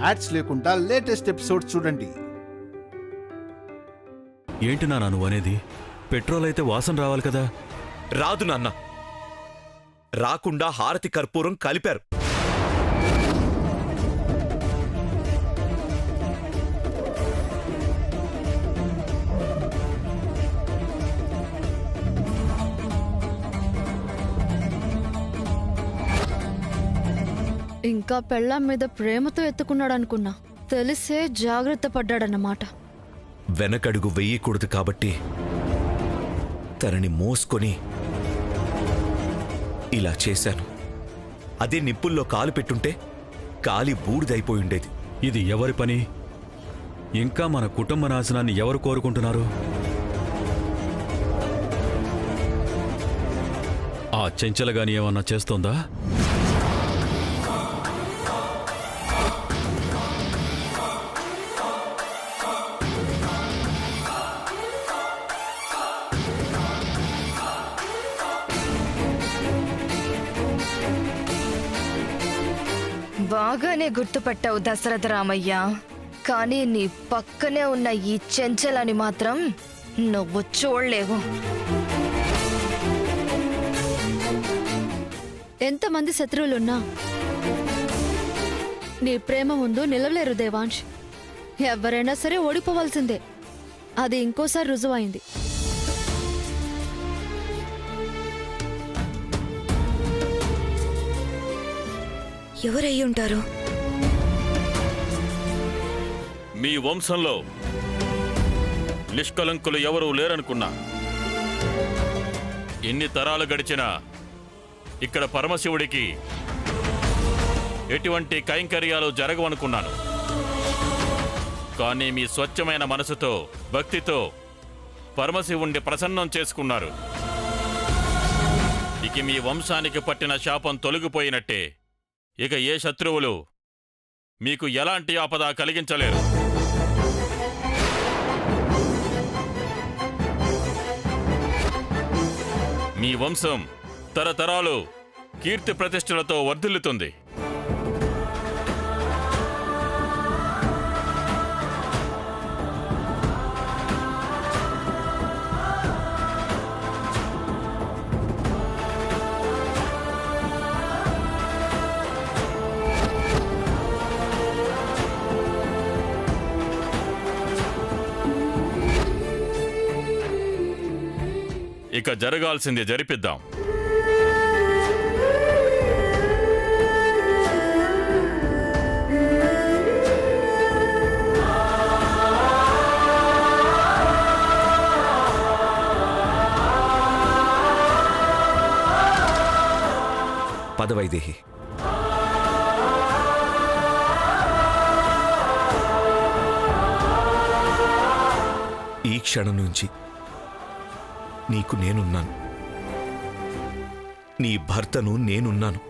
Ads లేకుండా latest episodes చూడండి. ఏంటి నాన్న నువ్వు అనేది? పెట్రోల్ అయితే వాసన రావాలి కదా. రాదు నాన్న, రాకుండా హారతి కర్పూరం కలిపారు. ఇంకా పెళ్ళాం మీద ప్రేమతో ఎత్తుకున్నాడనుకున్నా, తెలిసే జాగ్రత్త పడ్డాడన్నమాట. వెనకడుగు వెయ్యకూడదు కాబట్టి తనని మోసుకొని ఇలా చేశాను. అదే నిప్పుల్లో కాలు పెట్టుంటే కాలి బూడిదైపోయిండేది. ఇది ఎవరి పని? ఇంకా మన కుటుంబ నాశనాన్ని ఎవరు కోరుకుంటున్నారు? ఆ చెంచలగాని ఏమన్నా చేస్తోందా? బాగానే గుర్తుపట్టావు దశరథ రామయ్య. కానీ నీ పక్కనే ఉన్న ఈ చెంచలని మాత్రం నువ్వు చూడలేవు. ఎంతమంది శత్రువులున్నా నీ ప్రేమ ముందు నిలవలేరు దేవాంశ్. ఎవరైనా సరే ఓడిపోవాల్సిందే. అది ఇంకోసారి రుజువైంది. ఎవరయ్యి ఉంటారు? మీ వంశంలో నిష్కలంకులు ఎవరూ లేరనుకున్నా. ఎన్ని తరాలు గడిచినా ఇక్కడ పరమశివుడికి ఎటువంటి కైంకర్యాలు జరగవనుకున్నాను. కానీ మీ స్వచ్ఛమైన మనసుతో, భక్తితో పరమశివుణ్ణి ప్రసన్నం చేసుకున్నారు. ఇక మీ వంశానికి పట్టిన శాపం తొలగిపోయినట్టే. ఇక ఏ శత్రువులు మీకు ఎలాంటి ఆపద కలిగించలేరు. మీ వంశం తరతరాలు కీర్తి ప్రతిష్టలతో వర్ధిల్లుతుంది. ఇక జరగాల్సింది జరిపిద్దాం. పదవైదేహి, ఈ క్షణం నుంచి నీకు నేనున్నాను. నీ భర్తను నేనున్నాను.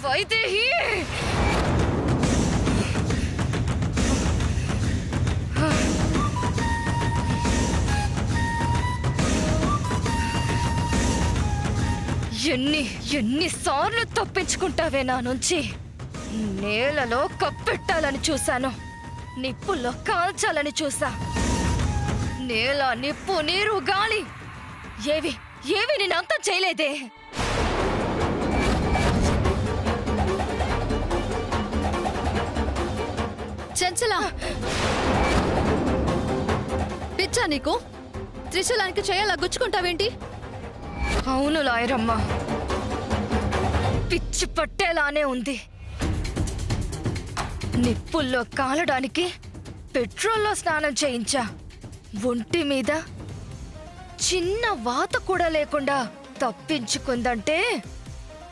వైదేహి! ఎన్నిసార్లు తప్పించుకుంటావే నా నుంచి? నేలలో కప్పెట్టాలని చూశాను, నిప్పుల్లో కాల్చాలని చూసా. నేల, నిప్పు, నీరు, గాలి ఏవి నేను అంతం చేయలేదే. చెంచలా, పిచ్చా నీకు? త్రిశూలానికి చేయాలా గుచ్చుకుంటావేంటి? అవును లాయరమ్మ, పిచ్చి పట్టేలానే ఉంది. నిప్పుల్లో కాలడానికి పెట్రోల్లో స్నానం చేయించా. ఒంటి మీద చిన్న వాత కూడా లేకుండా తప్పించుకుందంటే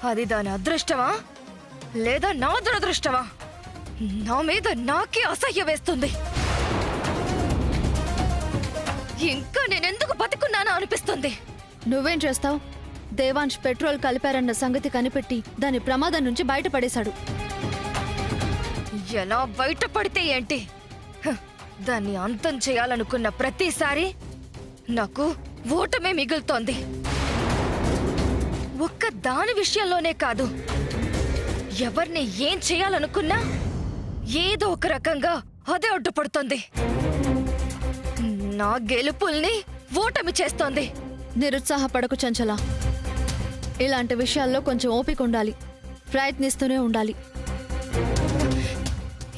అది దాని అదృష్టమా లేదా నా దురదృష్టమా? నా మీద నాకే అసహ్య వేస్తుంది. ఇంకా నేనెందుకు బతుకున్నానా అనిపిస్తుంది. నువ్వేం చేస్తావు? దేవాంశ్ పెట్రోల్ కలిపారన్న సంగతి కనిపెట్టి దాని ప్రమాదం నుంచి బయటపడేశాడు. ఎలా బయటపడితే ఏంటి? దాన్ని అంతం చేయాలనుకున్న ప్రతిసారి నాకు ఓటమే మిగులుతోంది. ఒక్క దాని విషయంలోనే కాదు, ఎవరిని ఏం చేయాలనుకున్నా ఏదో ఒక రకంగా అదే అడ్డుపడుతోంది. నా గెలుపుల్ని ఓటమి చేస్తోంది. నిరుత్సాహపడకు చంచల. ఇలాంటి విషయాల్లో కొంచెం ఓపిక ఉండాలి, ప్రయత్నిస్తూనే ఉండాలి.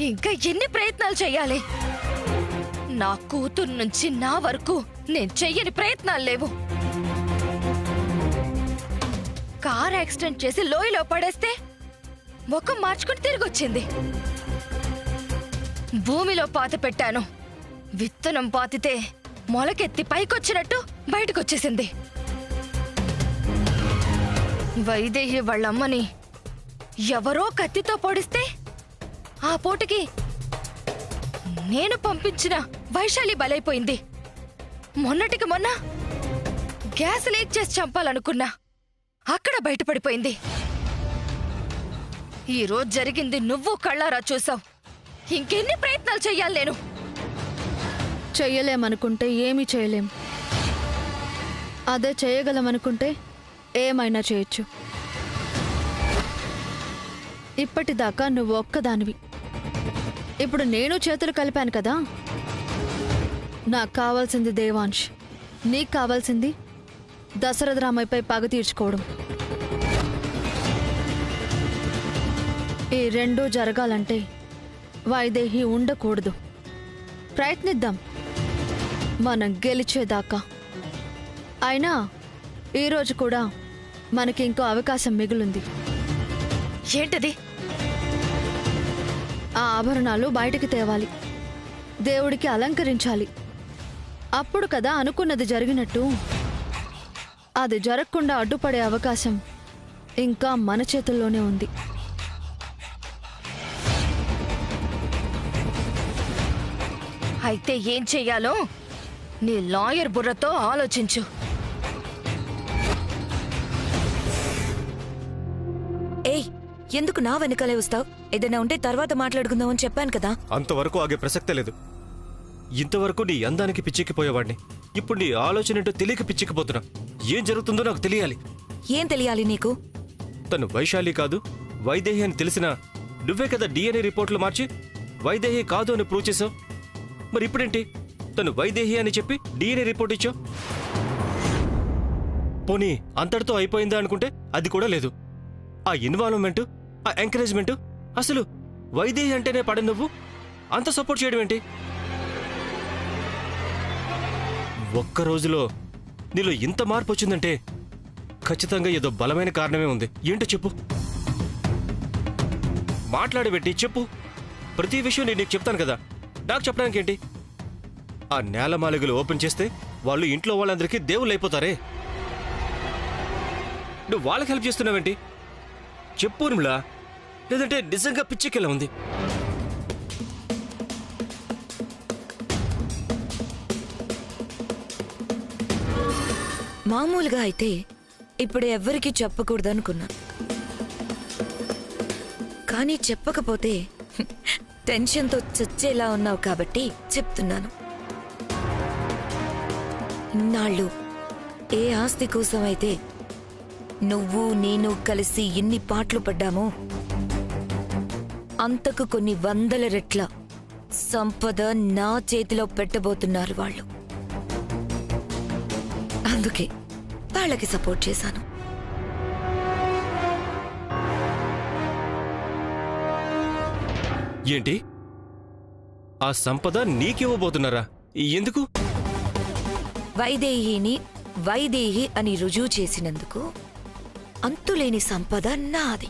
ఇంకా ఎన్ని ప్రయత్నాలు చెయ్యాలి? నా కూతురు నుంచి నా వరకు నేను చెయ్యని ప్రయత్నాలు లేవు. కార్ యాక్సిడెంట్ చేసి లోయలో పడేస్తే ముఖం మార్చుకుని తిరిగొచ్చింది. భూమిలో పాత పెట్టాను, విత్తనం పాతితే మొలకెత్తి పైకొచ్చినట్టు బయటకొచ్చేసింది. వైదేహి వాళ్ళమ్మని ఎవరో కత్తితో పొడిస్తే ఆ పూటకి నేను పంపించిన వైశాలి బలైపోయింది. మొన్నటికి మొన్న గ్యాస్ లీక్ చేసి చంపాలనుకున్నా, అక్కడ బయటపడిపోయింది. ఈరోజు జరిగింది నువ్వు కళ్ళారా చూసావు. ఇంకెన్ని ప్రయత్నాలు చెయ్యాలి నేను? చెయ్యలేమనుకుంటే ఏమీ చేయలేం. అదే చేయగలమనుకుంటే ఏమైనా చేయొచ్చు. ఇప్పటిదాకా నువ్వు ఒక్కదానివి. ఇప్పుడు నేను చేతులు కలిపాను కదా. నాకు కావాల్సింది దేవాంశ్, నీకు కావాల్సింది దశరథ రామయ్యపై పగ తీర్చుకోవడం. ఈ రెండూ జరగాలంటే వైదేహి ఉండకూడదు. ప్రయత్నిద్దాం మనం గెలిచేదాకా. అయినా ఈరోజు కూడా మనకి ఇంకో అవకాశం మిగిలింది. ఏంటది? ఆ ఆభరణాలు బయటికి తేవాలి, దేవుడికి అలంకరించాలి. అప్పుడు కదా అనుకున్నది జరిగినట్టు. అది జరగకుండా అడ్డుపడే అవకాశం ఇంకా మన చేతుల్లోనే ఉంది. అయితే ఏం చెయ్యాలో నీ లాయర్ బుర్రతో ఆలోచించు. ఏయ్, ఎందుకు నా వెనకాలే వస్తావు? ఏదైనా ఉంటే తర్వాత మాట్లాడుకుందామని చెప్పాను కదా. అంతవరకు ఆగే ప్రసక్తే లేదు. ఇంతవరకు నీ అందానికి పిచ్చెక్కిపోయేవాడిని, ఇప్పుడు నీ ఆలోచనేంటో తెలియక పిచ్చెక్కిపోతున్నా. ఏం జరుగుతుందో నాకు తెలియాలి. ఏం తెలియాలి నీకు? తను వైశాలి కాదు, వైదేహి అని తెలిసినా నువ్వే కదా DNA రిపోర్ట్లు మార్చి వైదేహి కాదు అని ప్రూవ్ చేసావు. మరి ఇప్పుడేంటి తను వైదేహి అని చెప్పి DNA రిపోర్ట్ ఇచ్చావు? పోనీ అంతటితో అయిపోయిందా అనుకుంటే అది కూడా లేదు. ఆ ఇన్వాల్వ్మెంట్, ఆ ఎంకరేజ్మెంట్, అసలు వైదేహి అంటేనే పడ నువ్వు అంత సపోర్ట్ చేయడం ఏంటి? ఒక్క రోజులో నీలో ఇంత మార్పు వచ్చిందంటే ఖచ్చితంగా ఏదో బలమైన కారణమే ఉంది. ఏంటో చెప్పు, మాట్లాడబెట్టి చెప్పు. ప్రతి విషయం నేను నీకు చెప్తాను కదా, నాకు చెప్పడానికి ఏంటి? ఆ నేలమాలిగలు ఓపెన్ చేస్తే వాళ్ళు ఇంట్లో వాళ్ళందరికీ దేవుళ్ళు అయిపోతారే. నువ్వు వాళ్ళకి హెల్ప్ చేస్తున్నావేంటి? చెప్పు నిర్మలా, లేదంటే నిజంగా పిచ్చికెలా ఉంది? మామూలుగా అయితే ఇప్పుడు ఎవ్వరికీ చెప్పకూడదనుకున్నా, కానీ చెప్పకపోతే టెన్షన్తో చచ్చేలా ఉన్నావు కాబట్టి చెప్తున్నాను. ఇన్నాళ్ళు ఏ ఆస్తి కోసం అయితే నువ్వు నేను కలిసి ఎన్ని పాటలు పడ్డామో అంతకు కొన్ని వందల రెట్ల సంపద నా చేతిలో పెట్టబోతున్నారు వాళ్ళు. అందుకే వాళ్ళకి సపోర్ట్ చేశాను. ఏంటి, ఆ సంపద నీకివ్వబోతున్నారా? ఎందుకు? వైదేహిని వైదేహి అని రుజువు చేసినందుకు అంతులేని సంపద నాది,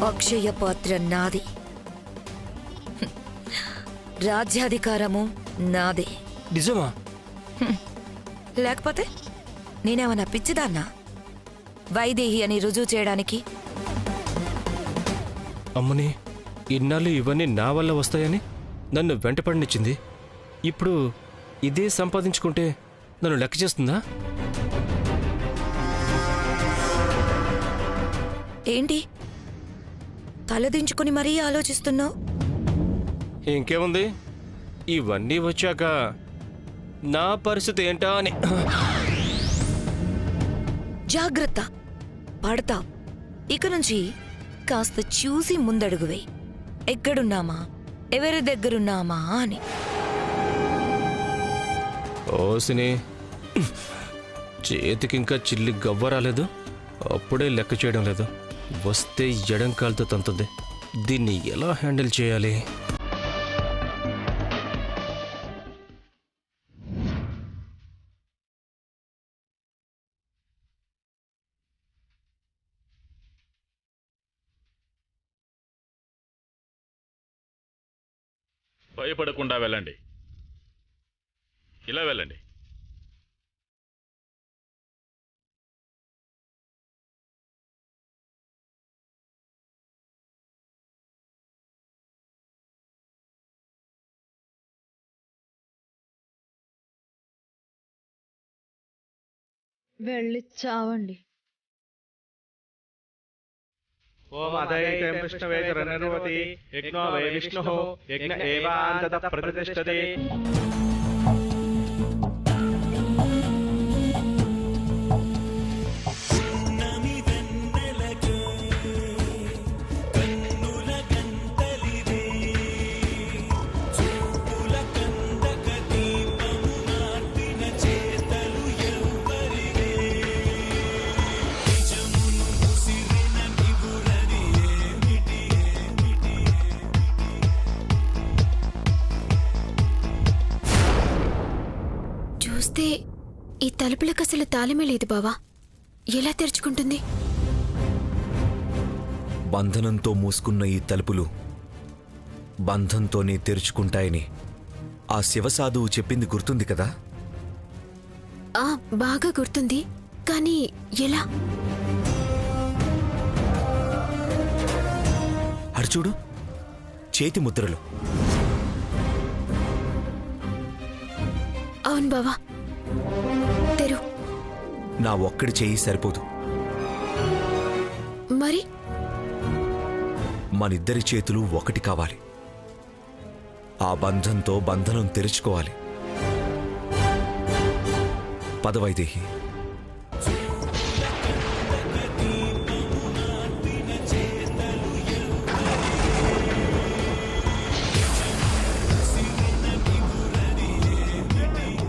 అక్షయ పాత్ర నాది, రాజ్యాధికారము నాదే. నిజమా? లేకపోతే నేనేమన్నా పిచ్చిదాన్నా వైదేహి అని రుజువు చేయడానికి? అమ్మని, ఇన్నాళ్ళు ఇవన్నీ నా వల్ల వస్తాయని నన్ను వెంటపడినిచ్చింది. ఇప్పుడు ఇదే సంపాదించుకుంటే నన్ను లెక్క చేస్తుందా? ఏంటి తలదించుకుని మరీ ఆలోచిస్తున్నావు? ఇంకేముంది, ఇవన్నీ వచ్చాక నా పరిస్థితి ఏంటా అని. జాగ్రత్త, పడతావు. ఇక నుంచి కాస్త చూసి ముందడుగువే. ఎక్కడున్నామా, ఎవరి దగ్గరున్నామా అని. ఓసిని, చేతికింకా చిల్లి గవ్వ రాలేదు, అప్పుడే లెక్క చేయడం లేదు. వస్తే ఎడం కాలుతో తంతుంది. దీన్ని ఎలా హ్యాండిల్ చేయాలి? భయపడకుండా వెళ్ళండి. ఇలా వెళ్ళండి. వెళ్ళి చావండి. ఓం అదైతే విష్ణువేతరనిర్వతి యజ్ఞో వై విష్ణుః యజ్ఞ ఏవాంతత ప్రతిష్ఠతే. చూస్తే ఈ తలుపులకు అసలు తాళమే లేదు బావా. ఎలా తెరుచుకుంటుంది? బంధనంతో మూసుకున్న ఈ తలుపులు బంధంతోనే తెరుచుకుంటాయని ఆ శివసాధువు చెప్పింది గుర్తుంది కదా? బాగా గుర్తుంది, కానీ ఎలా? అడుచూడు, చేతి ముద్రలు. అవును బావా, తెరు. నా ఒక్కడి చేయి సరిపోదు, మరి మనిద్దరి చేతులు ఒకటి కావాలి. ఆ బంధంతో బంధనం తెరుచుకోవాలి. పద వైదేహి.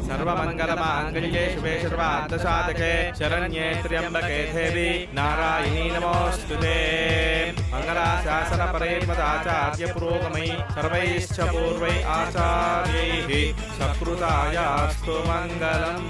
సర్వమంగళమాంగళ్యే శివే సర్వార్థసాధకే శరణ్యే త్ర్యంబకే దేవి నారాయణీ నమోస్తుతే. మంగళాశాసనపరే మదాచార్య పురోగమై సర్వైశ్చ పూర్వై ఆచార్యైః సకృతాయాస్తు మంగళం.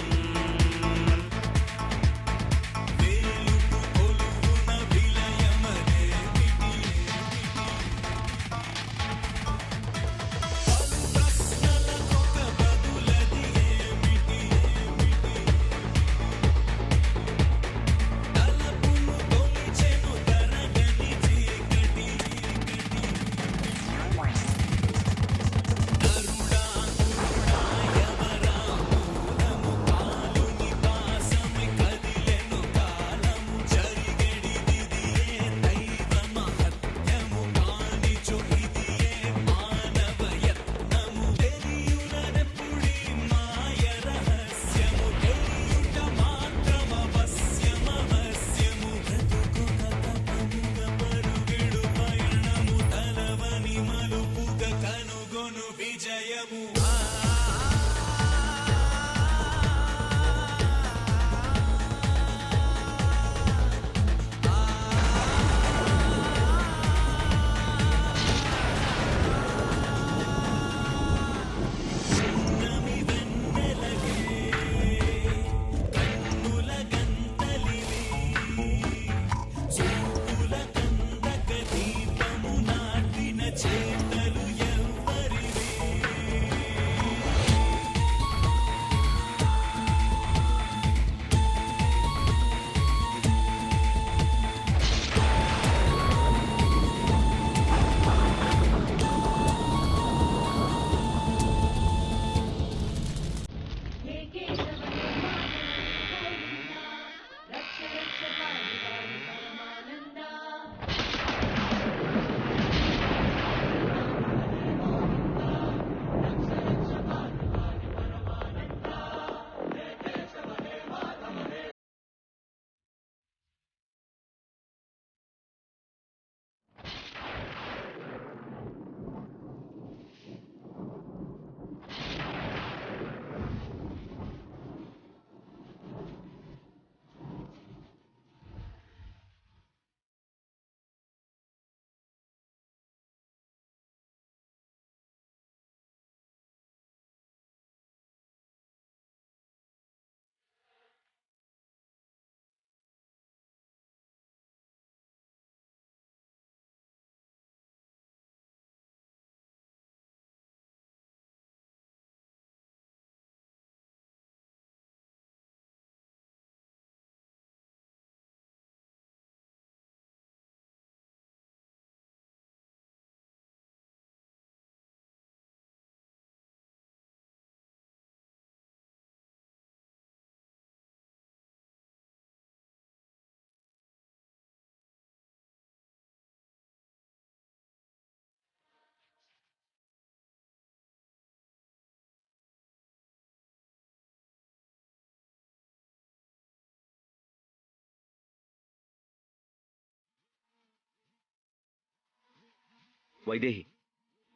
వైదేహి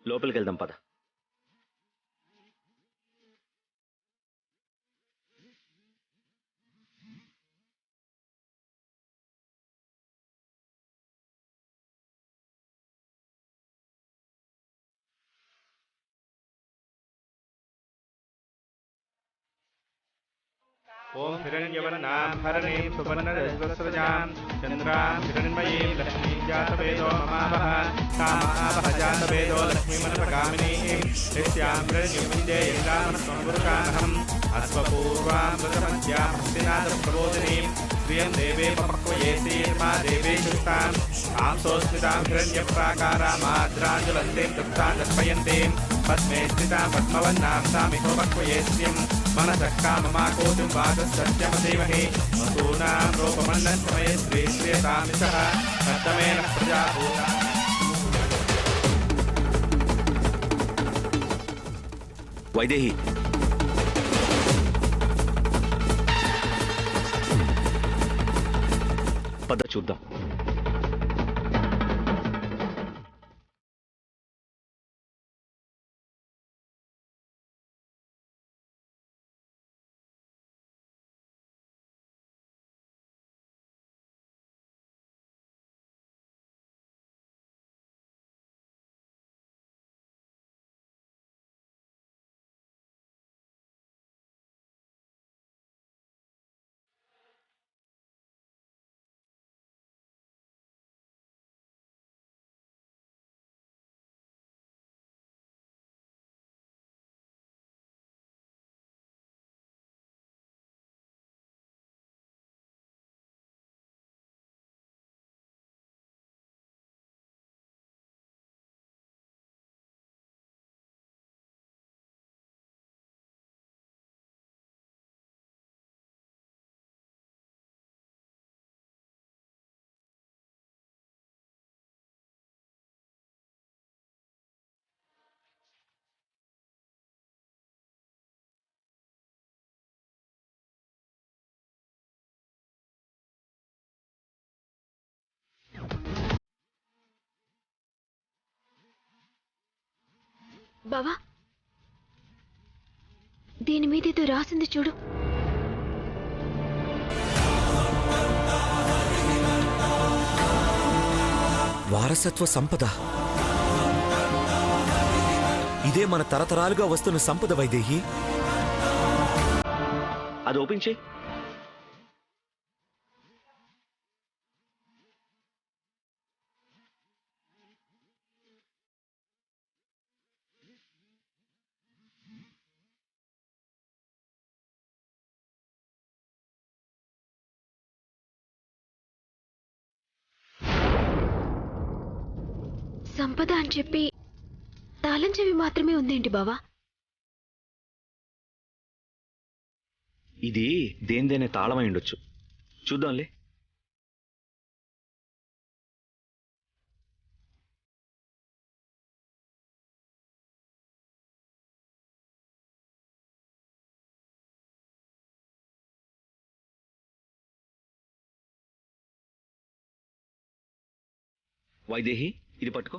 లోపలికి వెళ్దాం పద. ఓం హిరణ్యవర్ణాం హరణీం సువర్ణరజస్రజాం చంద్రాం హిరణ్మయీం లక్ష్మీం జాతవేదో మమావహ కామావహ జాతవేదో లక్ష్మీమనపగామినీం యస్యాం హిరణ్యం విందేయం రామస్వమురుకానహం అశ్వపూర్వాం మృతమధ్యాం హస్తినాథప్రబోధినీం శ్రియం దేవే పక్వయేసీర్మా దేవే శుస్తాం ఆంసోస్మితాం హిరణ్యప్రాకారామాద్రాంజలంతేం తృప్తాం దర్పయంతేం పద్మే స్థితాం పద్మవన్నాం సామిహో పక్వయేస్యం మనసః కామమాకోతిం వాగస్సత్యమధీమహి వసూనాం రూపమన్నమయ శ్రీ శ్రీయతామిషః తత్తమేన ప్రజాభూతా. వైదేహి, పద చూద్దాం. బావా, దీని మీద ఏదో రాసింది చూడు. వారసత్వ సంపద. ఇదే మన తరతరాలుగా వస్తున్న సంపద వైదేహి. అది ఓపెన్ చేయి. సంపద అని చెప్పి తాళం చెవి మాత్రమే ఉందేంటి బావా? ఇది దేనిదైనా తాళమై ఉండొచ్చు. చూద్దాంలే. వైదేహి, ఇది పట్టుకో.